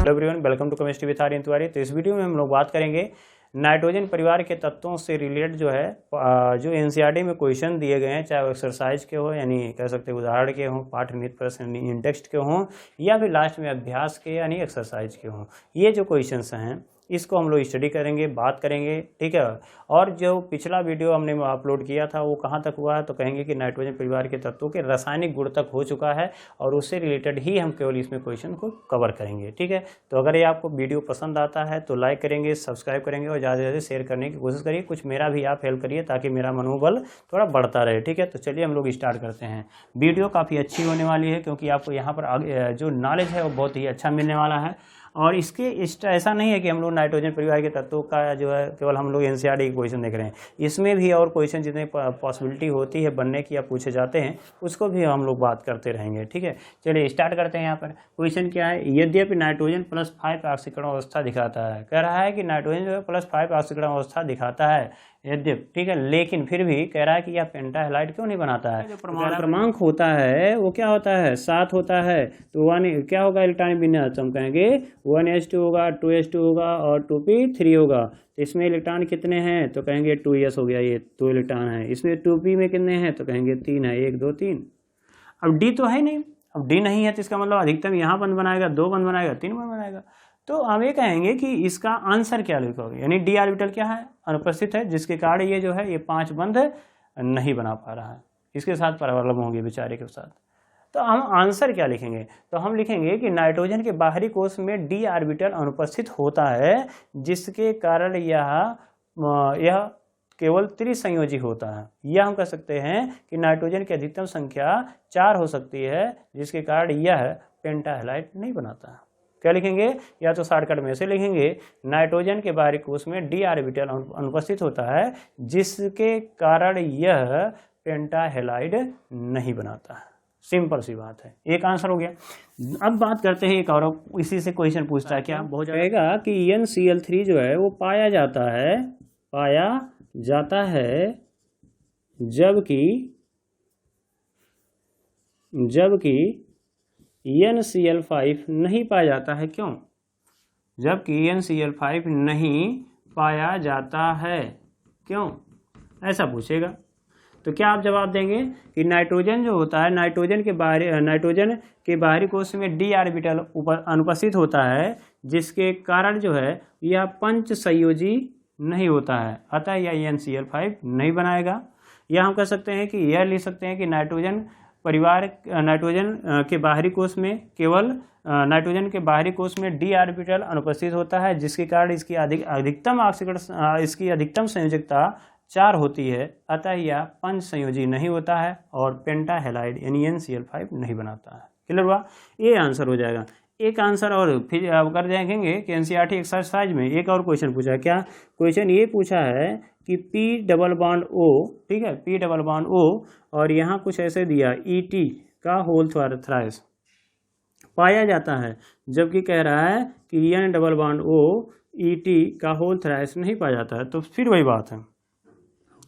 Hello everyone, welcome to chemistry with Aryan Tiwari. तो इस video में हम लोग बात करेंगे नाइट्रोजन परिवार के तत्वों से रिलेटेड जो है जो एनसीईआरटी में क्वेश्चन दिए गए हैं, चाहे वो एक्सरसाइज के हो यानी कह सकते हैं उदाहरण के हों, पाठ्यनिध प्रश्न यानी इन टेक्स्ट के हों, या फिर लास्ट में अभ्यास के यानी एक्सरसाइज के हों। ये जो क्वेश्चंस हैं इसको हम लोग स्टडी करेंगे, बात करेंगे, ठीक है। और जो पिछला वीडियो हमने अपलोड किया था वो कहाँ तक हुआ है, तो कहेंगे कि नाइट्रोजन परिवार के तत्वों के रासायनिक गुण तक हो चुका है और उससे रिलेटेड ही हम केवल इसमें क्वेश्चन को कवर करेंगे, ठीक है। तो अगर ये आपको वीडियो पसंद आता है तो लाइक करेंगे, सब्सक्राइब करेंगे और ज़्यादा से ज़्यादा शेयर करने की कोशिश करिए। कुछ मेरा भी आप हेल्प करिए ताकि मेरा मनोबल थोड़ा बढ़ता रहे, ठीक है। तो चलिए हम लोग स्टार्ट करते हैं। वीडियो काफ़ी अच्छी होने वाली है क्योंकि आपको यहाँ पर जो नॉलेज है वो बहुत ही अच्छा मिलने वाला है। और इसके ऐसा नहीं है कि हम लोग नाइट्रोजन परिवार के तत्वों का जो है केवल हम लोग एनसीईआरटी के क्वेश्चन देख रहे हैं, इसमें भी और क्वेश्चन जितने पॉसिबिलिटी होती है बनने की या पूछे जाते हैं उसको भी हम लोग बात करते रहेंगे, ठीक है। चलिए स्टार्ट करते हैं। यहाँ पर क्वेश्चन क्या है, यद्यपि नाइट्रोजन +5 ऑक्सीकरण अवस्था दिखाता है। कह रहा है कि नाइट्रोजन जो है +5 ऑक्सीकरण अवस्था दिखाता है, यद्यपि, ठीक है, लेकिन फिर भी कह रहा है कि यह पेंटाहेलाइड क्यों नहीं बनाता है। जो क्रमांक होता है वो क्या होता है, 7 होता है। तो 1 क्या होगा, इलेक्ट्रॉनिक विन्यास, हम कहेंगे 1s2 होगा, 2s2 होगा और 2p3 होगा। तो इसमें इलेक्ट्रॉन कितने हैं, तो कहेंगे 2s हो गया, ये 2 इलेक्ट्रॉन है। इसमें 2p में कितने हैं, तो कहेंगे 3 है, 1 2 3। अब d तो है नहीं, अब d नहीं है तो इसका मतलब अधिकतम यहाँ बंद बनाएगा, 2 बंद बनाएगा, 3 बंद बनाएगा। तो हम ये कहेंगे कि इसका आंसर क्या लिखोगे, यानी डी ऑर्बिटल क्या है, अनुपस्थित है, जिसके कारण ये जो है ये 5 बंद नहीं बना पा रहा है। इसके साथ प्रॉब्लम होगी बेचारे के साथ। तो हम आंसर क्या लिखेंगे, तो हम लिखेंगे कि नाइट्रोजन के बाहरी कोश में डी ऑर्बिटल अनुपस्थित होता है, जिसके कारण यह केवल त्रिसंयोजी होता है। या हम कह सकते हैं कि नाइट्रोजन की अधिकतम संख्या 4 हो सकती है, जिसके कारण यह पेंटाहेलाइड नहीं बनाता है। क्या लिखेंगे, या तो शॉर्टकट में से लिखेंगे नाइट्रोजन के बाहरी कोश में डी ऑर्बिटल अनुपस्थित होता है, जिसके कारण यह पेंटाहेलाइड नहीं बनाता है। सिंपल सी बात है, एक आंसर हो गया। अब बात करते हैं एक और, इसी से क्वेश्चन पूछता है क्या, बहुत जाएगा कि NCl3 जो है वो पाया जाता है जबकि NCl5 नहीं पाया जाता है। क्यों, जबकि NCl5 नहीं पाया जाता है, क्यों, ऐसा पूछेगा। तो क्या आप जवाब देंगे कि नाइट्रोजन जो होता है, नाइट्रोजन के बाहरी कोश में डी ऑर्बिटल अनुपस्थित होता है, जिसके कारण जो है यह पंच संयोजी नहीं होता है, अतः यह NCl5 नहीं बनाएगा। या हम कह सकते हैं कि यह लिख सकते हैं कि नाइट्रोजन के बाहरी कोश में नाइट्रोजन के बाहरी कोश में डी ऑर्बिटल अनुपस्थित होता है, जिसके कारण इसकी अधिकतम संयोजकता 4 होती है, अतः यह पंच संयोजी नहीं होता है और पेंटाहेलाइड यानी NCl5 नहीं बनाता है। क्लियर हुआ, ये आंसर हो जाएगा। एक आंसर और फिर कर देखेंगे कि एनसीईआरटी एक्सरसाइज में एक और क्वेश्चन पूछा है। क्या क्वेश्चन ये पूछा है कि P डबल बॉन्ड O, ठीक है, P डबल बॉन्ड O, और यहाँ कुछ ऐसे दिया ET का होल थ्राइस पाया जाता है, जबकि कह रहा है कि N double bond O ET का होल थ्राइस नहीं पाया जाता है। तो फिर वही बात है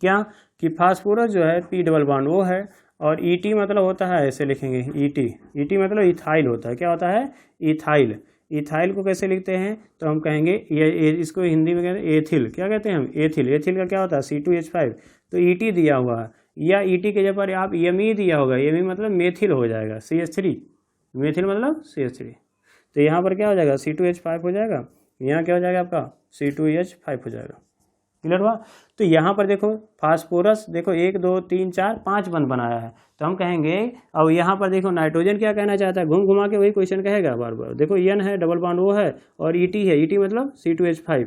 क्या कि फास्फोरस जो है P डबल बॉन्ड O है और ET मतलब होता है, ऐसे लिखेंगे ET मतलब इथाइल होता है। क्या होता है, इथाइल को कैसे लिखते हैं, तो हम कहेंगे ये इसको हिंदी में कहते हैं एथिल। क्या कहते हैं हम, एथिल का क्या होता है C2H5। तो ET दिया हुआ है, या ET के जगह पर आप Me दिया होगा, Me मतलब मेथिल हो जाएगा, CH3, मेथिल मतलब CH3। तो यहाँ पर क्या हो जाएगा, C2H5 हो जाएगा, यहाँ क्या हो जाएगा आपका C2H5 हो जाएगा। क्लियर हुआ। तो यहाँ पर देखो फास्फोरस, देखो 1 2 3 4 5 बंद बनाया है, तो हम कहेंगे, और यहाँ पर देखो नाइट्रोजन क्या कहना चाहता है, घूम घुमा के वही क्वेश्चन कहेगा बार बार। देखो N है, डबल बॉन्ड O है और ET है, ET मतलब C2H5,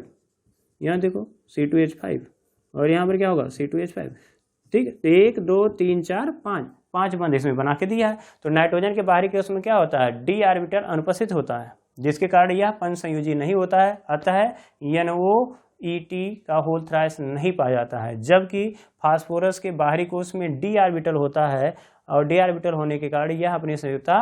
यहाँ देखो C2H5 और यहाँ पर क्या होगा C2H5, ठीक है। तो 1 2 3 4 5 बंद इसमें बना के दिया है। तो नाइट्रोजन के बाहरी केस में क्या होता है, डी ऑर्बिटल अनुपस्थित होता है, जिसके कारण यह पंच संयोजी नहीं होता है, अतः NOET का होल थ्राइस नहीं पाया जाता है। जबकि फास्फोरस के बाहरी कोश में डी ऑर्बिटल होता है और डी ऑर्बिटल होने के कारण यह अपनी संयुक्ता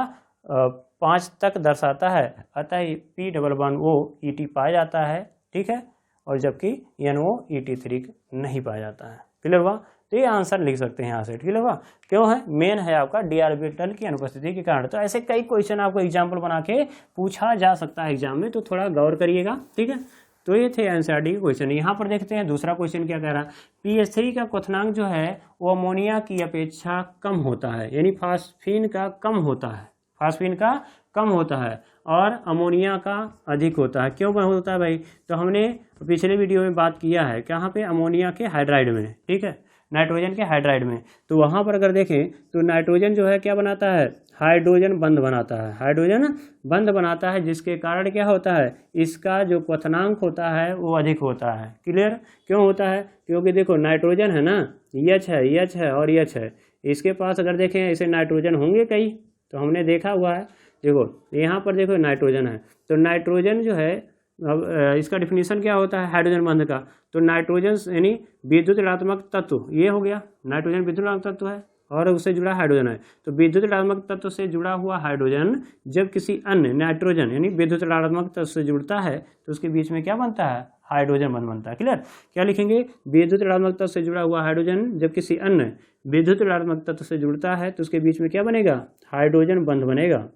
5 तक दर्शाता है, अतः P double bond O ET पाया जाता है, ठीक है, और जबकि NOET3 नहीं पाया जाता है। क्लियर हुआ। तो ये आंसर लिख सकते हैं यहाँ से, ठीक है। क्यों है, मेन है आपका डी ऑर्बिटल की अनुपस्थिति के कारण। तो ऐसे कई क्वेश्चन आपको एग्जाम्पल बना के पूछा जा सकता है एग्जाम में, तो थोड़ा गौर करिएगा, ठीक है। तो ये थे एनसीईआरटी के क्वेश्चन। यहाँ पर देखते हैं दूसरा क्वेश्चन क्या कह रहा है। पीएच3 का क्वथनांक जो है वो अमोनिया की अपेक्षा कम होता है, यानी फास्फीन का कम होता है, फास्फीन का कम होता है और अमोनिया का अधिक होता है। क्यों होता है भाई, तो हमने पिछले वीडियो में बात किया है, कहाँ पे, अमोनिया के हाइड्राइड में, ठीक है, नाइट्रोजन के हाइड्राइड में। तो वहाँ पर अगर देखें तो नाइट्रोजन जो है क्या बनाता है, हाइड्रोजन बंध बनाता है, हाइड्रोजन बंध बनाता है, जिसके कारण क्या होता है, इसका जो क्वथनांक होता है वो अधिक होता है। क्लियर, क्यों होता है, क्योंकि देखो नाइट्रोजन है ना, एच है और एच है, इसके पास अगर देखें ऐसे नाइट्रोजन होंगे कई, तो हमने देखा हुआ है, देखो यहाँ पर देखो नाइट्रोजन है, तो नाइट्रोजन जो है, अब इसका डिफिनीशन क्या होता है हाइड्रोजन बंध का, तो नाइट्रोजन यानी विद्युत ऋणात्मक तत्व, ये हो गया, नाइट्रोजन विद्युत ऋणात्मक तत्व है और उससे जुड़ा हाइड्रोजन है। तो विद्युत ऋणात्मक तत्व से जुड़ा हुआ हाइड्रोजन जब किसी अन्य नाइट्रोजन यानी विद्युत ऋणात्मक तत्व से जुड़ता है तो उसके बीच में क्या बनता है, हाइड्रोजन बंध बनता है। क्लियर, क्या लिखेंगे, विद्युत ऋणात्मक तत्व से जुड़ा हुआ हाइड्रोजन जब किसी अन्य विद्युत ऋणात्मक तत्व से जुड़ता है तो उसके बीच में क्या बनेगा, हाइड्रोजन बंध बनेगा।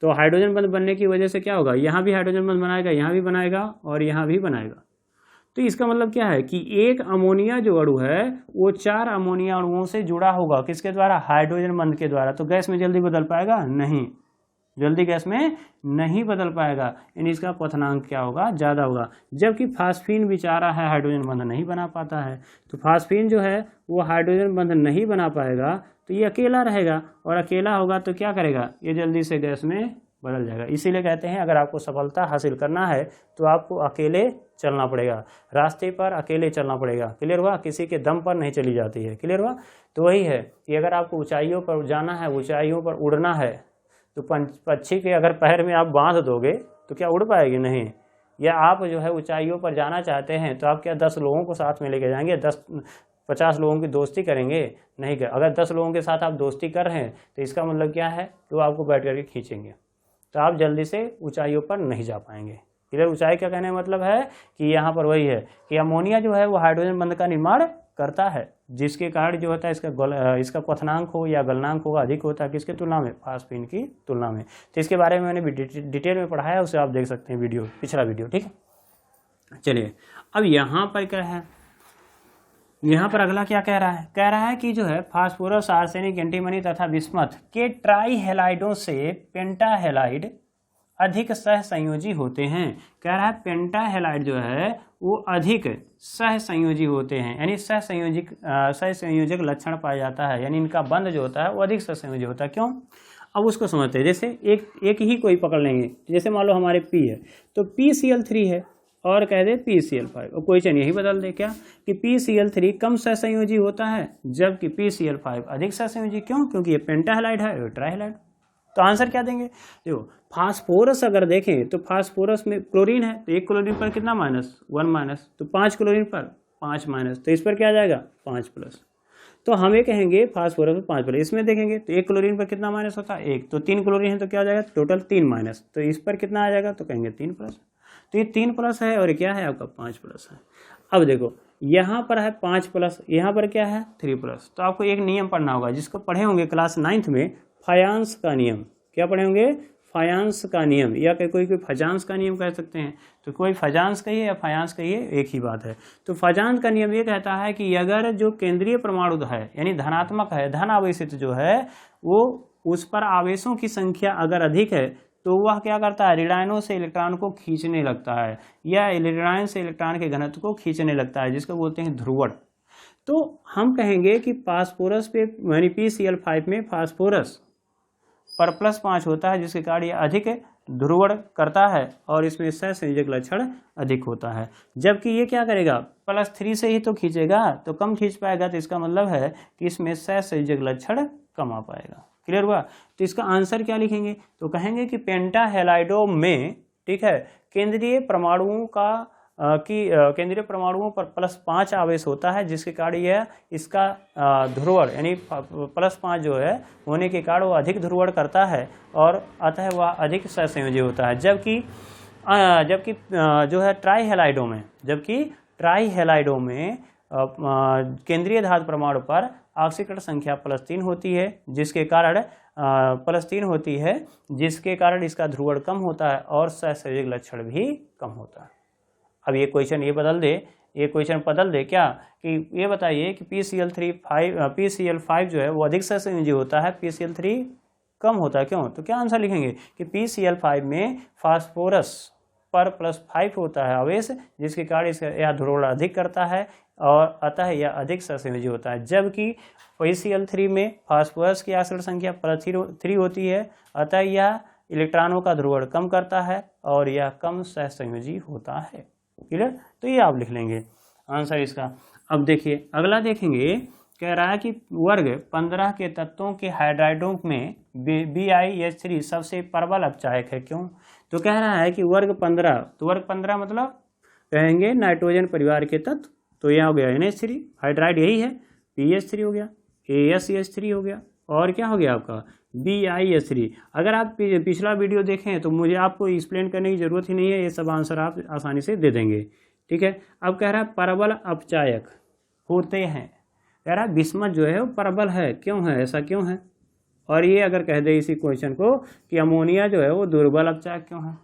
तो हाइड्रोजन बंध बनने की वजह से क्या होगा, यहाँ भी हाइड्रोजन बंध बनाएगा, यहाँ भी बनाएगा और यहाँ भी बनाएगा। तो इसका मतलब क्या है कि एक अमोनिया जो अणु है वो 4 अमोनिया अणुओं से जुड़ा होगा, किसके द्वारा, हाइड्रोजन बंध के द्वारा। तो गैस में जल्दी बदल पाएगा नहीं, जल्दी गैस में नहीं बदल पाएगा, यानी इसका क्वथनांक क्या होगा, ज़्यादा होगा। जबकि फास्फीन बेचारा है हाइड्रोजन बंध नहीं बना पाता है, तो फास्फीन जो है वो हाइड्रोजन बंध नहीं बना पाएगा, तो ये अकेला रहेगा और अकेला होगा तो क्या करेगा, ये जल्दी से गैस में बदल जाएगा। इसीलिए कहते हैं अगर आपको सफलता हासिल करना है तो आपको अकेले चलना पड़ेगा, रास्ते पर अकेले चलना पड़ेगा। क्लियर हुआ, किसी के दम पर नहीं चली जाती है। क्लियर हुआ, तो वही है कि अगर आपको ऊंचाइयों पर जाना है, ऊंचाइयों पर उड़ना है, तो पक्षी के अगर पैर में आप बांध दोगे तो क्या उड़ पाएगी, नहीं। या आप जो है ऊंचाइयों पर जाना चाहते हैं तो आप क्या 10 लोगों को साथ में लेके जाएंगे, 10-50 लोगों की दोस्ती करेंगे, नहीं कर। अगर 10 लोगों के साथ आप दोस्ती कर रहे हैं तो इसका मतलब क्या है, तो आपको बैठ करके खींचेंगे, तो आप जल्दी से ऊंचाइयों पर नहीं जा पाएंगे। इधर ऊंचाई का कहने का मतलब है कि यहाँ पर वही है कि अमोनिया जो है वो हाइड्रोजन बंध का निर्माण करता है, जिसके कारण जो होता है इसका क्वथनांक हो या गलनांक होगा अधिक होता है, किसके तुलना में, फास्फीन की तुलना में। तो इसके बारे में मैंने डिटेल में पढ़ाया है, उसे आप देख सकते हैं वीडियो, पिछला वीडियो, ठीक है। चलिए अब यहाँ पर क्या है, यहाँ पर अगला क्या कह रहा है कि जो है फास्फोरस, आर्सेनिक, एंटीमनी तथा बिस्मथ के ट्राई हेलाइडों से पेंटाहेलाइड अधिक सह संयोजी होते हैं। कह रहा है पेंटा हेलाइड जो है वो अधिक सह संयोजी होते हैं, यानी सह संयोजक लक्षण पाया जाता है, यानी इनका बंध जो होता है वो अधिक सह संयोजी होता है। क्यों, अब उसको समझते हैं। जैसे एक ही कोई पकड़ लेंगे, जैसे मान लो हमारे P है तो PCl3 है और कह दे PCl5, और क्वेश्चन यही बदल दे क्या कि PCl3 कम सहसंयोजी होता है जबकि PCl5 अधिक सहसंयोजी। क्यों, क्योंकि ये पेंटाहेलाइड है और ट्राइहेलाइड। तो आंसर क्या देंगे, देखो फास्फोरस अगर देखें तो फास्फोरस में क्लोरीन है, तो एक क्लोरीन पर कितना -1 तो 5 क्लोरीन पर 5 तो इस पर क्या आ जाएगा 5+। तो हमें कहेंगे फास्फोरस में 5+, इसमें देखेंगे तो एक क्लोरीन पर कितना माइनस होता है 1, तो 3 क्लोरीन है तो क्या आ जाएगा टोटल 3-, तो इस पर कितना आ जाएगा, तो कहेंगे 3+। तो ये 3+ है और क्या है आपका 5+ है। अब देखो यहाँ पर है 5+, यहाँ पर क्या है 3+। तो आपको एक नियम पढ़ना होगा जिसको पढ़े होंगे क्लास 9th में, फायांस का नियम। क्या पढ़े होंगे, फायांस का नियम, या कोई फजांस का नियम कह सकते हैं। तो कोई फजांस कहिए या फायांस कहिए, एक ही बात है। तो फजांस का नियम ये कहता है कि अगर जो केंद्रीय परमाणु है यानी धनात्मक है, धन आवेशित जो है, वो उस पर आवेशों की संख्या अगर अधिक है तो वह क्या करता है, ऋणायनों से इलेक्ट्रॉन को खींचने लगता है, या ऋणायन से इलेक्ट्रॉन के घनत्व को खींचने लगता है, जिसको बोलते हैं ध्रुवण। तो हम कहेंगे कि फास्फोरस पे यानी PCl5 में फास्फोरस पर +5 होता है, जिसके कारण ये अधिक ध्रुवण करता है और इसमें सहसंयोजक लक्षण अधिक होता है। जबकि ये क्या करेगा, +3 से ही तो खींचेगा, तो कम खींच पाएगा, तो इसका मतलब है कि इसमें सहसंयोजक लक्षण कम आ पाएगा। क्लियर हुआ। तो इसका आंसर क्या लिखेंगे, तो कहेंगे कि पेंटाहेलाइडों में, ठीक है, केंद्रीय परमाणुओं पर +5 आवेश होता है, जिसके कारण यह इसका ध्रुवण यानी +5 जो है होने के कारण वो अधिक ध्रुवण करता है और अतः वह अधिक सहसंयोजी होता है। जबकि जो है ट्राइहेलाइडों में केंद्रीय धातु परमाणु पर ऑक्सीकरण संख्या +3 होती है, जिसके कारण +3 होती है, जिसके कारण इसका ध्रुवण कम होता है और सहसंयोजक लक्षण भी कम होता है। अब ये क्वेश्चन बदल दे क्या कि ये बताइए कि PCl5 जो है वो अधिक सहसंयोजी होता है, PCl3 कम होता है, क्यों? तो क्या आंसर लिखेंगे कि PCl5 में फास्फोरस पर +5 होता है आवेश, जिसके कारण इसका यह ध्रुवण अधिक करता है और अतः यह अधिक सहसंयोजी होता है, जबकि PCl3 में फास्फोरस की आश्रित संख्या +3 होती है, अतः यह इलेक्ट्रॉनों का ध्रुवण कम करता है और यह कम सहसंयोजी होता है। क्लियर? तो ये आप लिख लेंगे आंसर इसका। अब देखिए अगला देखेंगे, कह रहा है कि वर्ग 15 के तत्वों के हाइड्राइडों में BiH3 सबसे प्रबल अपचायक है, क्यों? तो कह रहा है कि वर्ग 15, तो वर्ग 15 मतलब कहेंगे नाइट्रोजन परिवार के तत्व, तो यह हो गया NH3, हाइड्राइड यही है, PH3 हो गया, ASH3 हो गया, और क्या हो गया आपका BiH3। अगर आप पिछला वीडियो देखें तो मुझे आपको एक्सप्लेन करने की जरूरत ही नहीं है, ये सब आंसर आप आसानी से दे देंगे। ठीक है, अब कह रहा है प्रबल अपचायक होते हैं, कह रहा है बिस्मथ जो है वो प्रबल है, क्यों है, ऐसा क्यों है? और ये अगर कह दे इसी क्वेश्चन को कि अमोनिया जो है वो दुर्बल अपचायक क्यों है,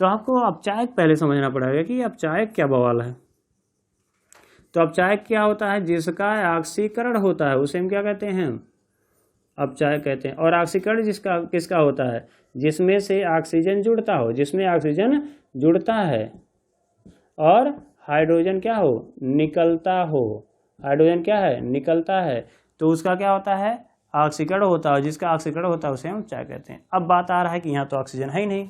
तो आपको अपचायक पहले समझना पड़ेगा कि अपचायक क्या बवाल है। तो अपचायक क्या होता है? जिसका ऑक्सीकरण होता है उसे हम क्या कहते हैं? अपचायक कहते हैं। और ऑक्सीकरण जिसका किसका होता है? जिसमें से ऑक्सीजन जुड़ता हो, जिसमें ऑक्सीजन जुड़ता है और हाइड्रोजन क्या हो, निकलता हो। हाइड्रोजन क्या है, निकलता है, तो उसका क्या होता है, ऑक्सीकरण होता है। जिसका ऑक्सीकरण होता है उसे हम क्या कहते हैं। अब बात आ रहा है कि यहाँ तो ऑक्सीजन है ही नहीं,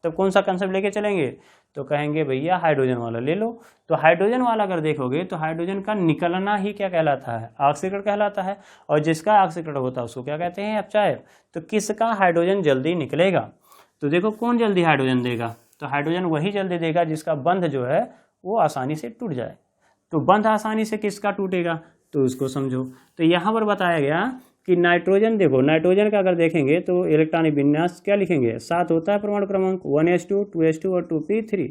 तो कौन सा कंसेप्ट लेके चलेंगे? तो कहेंगे भैया हाइड्रोजन वाला ले लो। तो हाइड्रोजन वाला अगर देखोगे तो हाइड्रोजन का निकलना ही क्या कहलाता है, ऑक्सीकरण कहलाता है। और जिसका ऑक्सीकरण होता है उसको क्या कहते हैं, अपचायक। तो किसका हाइड्रोजन जल्दी निकलेगा? तो देखो कौन जल्दी हाइड्रोजन देगा, तो हाइड्रोजन वही जल्दी देगा जिसका बंध जो है वो आसानी से टूट जाए। तो बंध आसानी से किसका टूटेगा, तो उसको समझो। तो यहाँ पर बताया गया कि नाइट्रोजन, देखो नाइट्रोजन का अगर देखेंगे तो इलेक्ट्रॉनिक विन्यास क्या लिखेंगे, 7 होता है परमाणु क्रमांक, 1s2 2s2 और 2p3।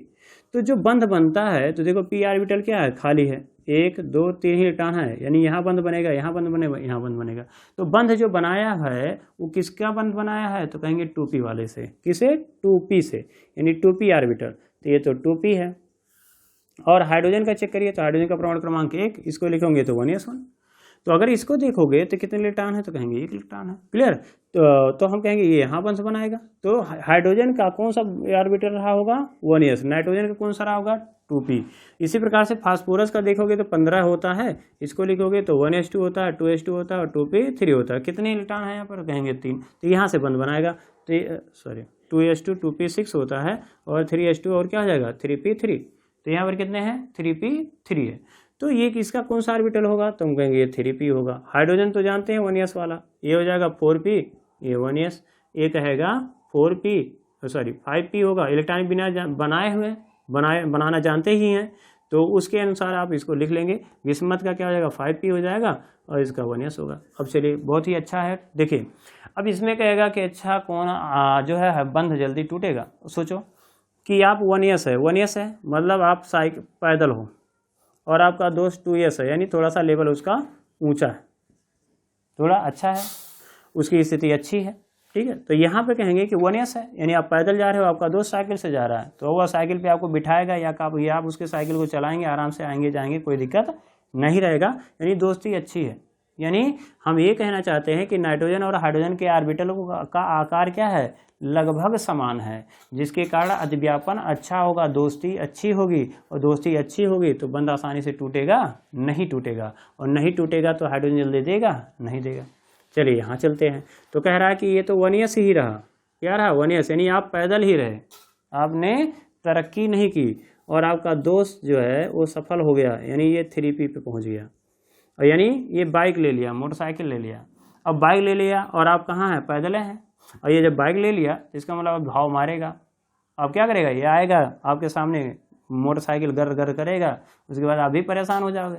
तो जो बंध बनता है तो देखो p ऑर्बिटल क्या है, खाली है, 1 2 3 ही इलेक्ट्रॉन है, यानी यहाँ बंध बनेगा, यहाँ बंध बनेगा, यहाँ बंध बनेगा। तो बंध जो बनाया है वो किसका बंध बनाया है, तो कहेंगे 2p वाले से। किसे, 2p से, यानी 2p ऑर्बिटल। तो ये तो 2p है। और हाइड्रोजन का चेक करिए तो हाइड्रोजन का परमाणु क्रमांक 1, इसको लिखोगे तो 1s1। तो अगर इसको देखोगे तो कितने इलेक्ट्रॉन है, तो कहेंगे 1 इलेक्ट्रॉन है। क्लियर? तो हम कहेंगे ये यहाँ बंध बनाएगा। तो हाइड्रोजन का कौन सा ऑर्बिटल रहा होगा, 1s। नाइट्रोजन का कौन सा रहा होगा, 2p। इसी प्रकार से फास्फोरस का देखोगे तो 15 होता है, इसको लिखोगे तो 1s2 होता है, 2s2 होता है और 2p3 होता है। कितने इलेक्ट्रॉन है यहाँ पर, कहेंगे 3। तो यहाँ से बंध बनाएगा, तो 2s2 2p6 होता है और 3s2 और क्या हो जाएगा, 3p3। तो यहाँ पर कितने हैं, 3p3 है। तो ये किसका कौन सा ऑर्बिटल होगा, तो हम कहेंगे ये 3p होगा। हाइड्रोजन तो जानते हैं 1s वाला, ये हो जाएगा 4p, ये 1s, ये कहेगा 5p होगा। इलेक्ट्रॉनिक बिना बनाए हुए बनाना जानते ही हैं, तो उसके अनुसार आप इसको लिख लेंगे। विस्मत का क्या हो जाएगा, 5p हो जाएगा और इसका 1s होगा। अब चलिए बहुत ही अच्छा है। देखिए अब इसमें कहेगा कि अच्छा कौन जो है बंध जल्दी टूटेगा। सोचो कि आप 1s है मतलब आप साइकिल पैदल हो और आपका दोस्त 2s है, यानी थोड़ा सा लेवल उसका ऊंचा है, थोड़ा अच्छा है, उसकी स्थिति अच्छी है। ठीक है, तो यहाँ पे कहेंगे कि 1s है, यानी आप पैदल जा रहे हो, आपका दोस्त साइकिल से जा रहा है, तो वह साइकिल पे आपको बिठाएगा या आप उसके साइकिल को चलाएंगे, आराम से आएंगे जाएंगे, कोई दिक्कत नहीं रहेगा, यानी दोस्ती अच्छी है। यानी हम ये कहना चाहते हैं कि नाइट्रोजन और हाइड्रोजन के ऑर्बिटल का आकार क्या है, लगभग समान है, जिसके कारण अधिव्यापन अच्छा होगा, दोस्ती अच्छी होगी, और दोस्ती अच्छी होगी तो बंध आसानी से टूटेगा नहीं टूटेगा, और नहीं टूटेगा तो हाइड्रोजन जल्दी देगा नहीं देगा। चलिए यहाँ चलते हैं। तो कह रहा है कि ये तो 1s ही रहा, क्या रहा, 1s, यानी आप पैदल ही रहे, आपने तरक्की नहीं की, और आपका दोस्त जो है वो सफल हो गया, यानी ये 3p पे पहुँच गया, और यानी ये बाइक ले लिया, मोटरसाइकिल ले लिया। अब बाइक ले लिया और आप कहाँ हैं, पैदल हैं, और ये जब बाइक ले लिया तो इसका मतलब भाव मारेगा। अब क्या करेगा, ये आएगा आपके सामने मोटरसाइकिल गर गर करेगा, उसके बाद आप भी परेशान हो जाओगे,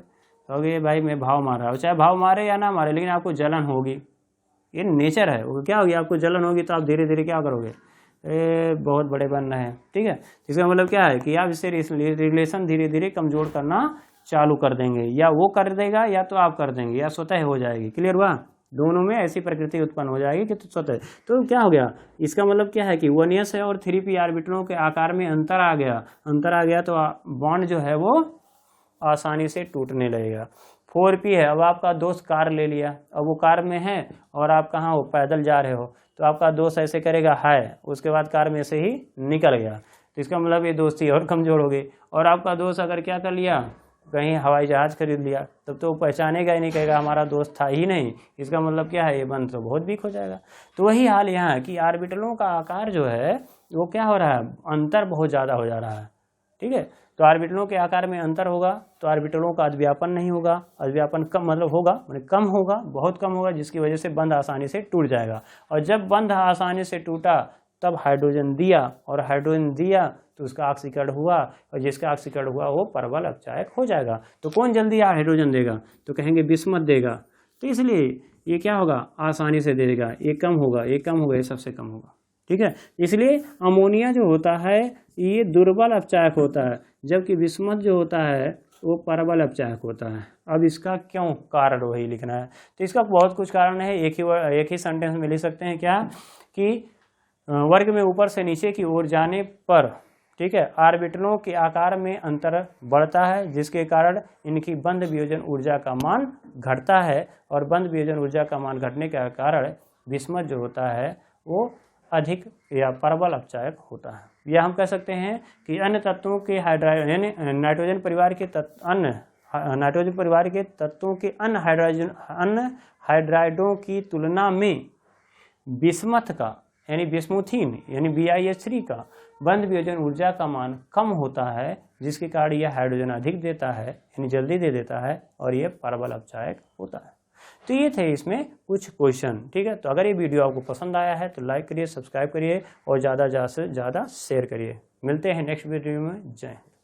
कहोगे भाई मैं भाव मार रहा हूँ, चाहे भाव मारे या ना मारे, लेकिन आपको जलन होगी, ये नेचर है, वो क्या होगी, आपको जलन होगी, तो आप धीरे धीरे क्या करोगे, बहुत बड़े बन रहे हैं। ठीक है, इसका मतलब क्या है कि आप इससे रिलेशन धीरे धीरे कमज़ोर करना चालू कर देंगे, या वो कर देगा या तो आप कर देंगे, या स्वतः हो जाएगी। क्लियर हुआ? दोनों में ऐसी प्रकृति उत्पन्न हो जाएगी कि तो स्वतः। तो क्या हो गया, इसका मतलब क्या है कि 1s है और 3p ऑर्बिटलों के आकार में अंतर आ गया तो बॉन्ड जो है वो आसानी से टूटने लगेगा। 4p है, अब आपका दोस्त कार ले लिया, अब वो कार में है और आप कहाँ हो, पैदल जा रहे हो, तो आपका दोस्त ऐसे करेगा हाय, उसके बाद कार में से ही निकल गया, तो इसका मतलब ये दोस्ती और कमजोर हो गई। और आपका दोस्त अगर क्या कर लिया, कहीं हवाई जहाज खरीद लिया, तब तो वो पहचानेगा ही नहीं, कहेगा हमारा दोस्त था ही नहीं, इसका मतलब क्या है, ये बंध तो बहुत वीक हो जाएगा। तो वही हाल यहाँ है कि ऑर्बिटलों का आकार जो है वो क्या हो रहा है, अंतर बहुत ज़्यादा हो जा रहा है। ठीक है, तो ऑर्बिटलों के आकार में अंतर होगा तो ऑर्बिटलों का अद्व्यापन नहीं होगा, अद्व्यापन कम मतलब होगा, मतलब कम होगा, बहुत कम होगा, जिसकी वजह से बंध आसानी से टूट जाएगा। और जब बंध आसानी से टूटा तब हाइड्रोजन दिया, और हाइड्रोजन दिया तो उसका ऑक्सीकरण हुआ, और जिसका ऑक्सीकरण हुआ वो परबल अपचायक हो जाएगा। तो कौन जल्दी हाइड्रोजन देगा, तो कहेंगे बिस्मथ देगा। तो इसलिए ये क्या होगा, आसानी से देगा, ये कम होगा, ये कम होगा, ये सबसे कम होगा। ठीक है, इसलिए अमोनिया जो होता है ये दुर्बल अपचायक होता है, जबकि बिस्मथ जो होता है वो परबल अपचायक होता है। अब इसका क्यों कारण वही लिखना है, तो इसका बहुत कुछ कारण है, एक ही सेंटेंस में लिख सकते हैं क्या, कि वर्ग में ऊपर से नीचे की ओर जाने पर, ठीक है, ऑर्बिटलों के आकार में अंतर बढ़ता है, जिसके कारण इनकी बंध वियोजन ऊर्जा का मान घटता है, और बंध वियोजन ऊर्जा का मान घटने के कारण बिस्मथ जो होता है वो अधिक या परबल अपचायक होता है। या हम कह सकते हैं कि अन्य तत्वों के नाइट्रोजन परिवार के नाइट्रोजन परिवार के तत्वों के अन्य हाइड्राइडों की तुलना में बिस्मथ का यानी बिस्मुथीन यानी BiH3 का बंध वियोजन ऊर्जा का मान कम होता है, जिसके कारण यह हाइड्रोजन अधिक देता है यानी जल्दी दे देता है, और यह परबल अपचायक होता है। तो ये थे इसमें कुछ क्वेश्चन। ठीक है, तो अगर ये वीडियो आपको पसंद आया है तो लाइक करिए, सब्सक्राइब करिए और ज़्यादा से ज़्यादा शेयर करिए। मिलते हैं नेक्स्ट वीडियो में। जय हिंद।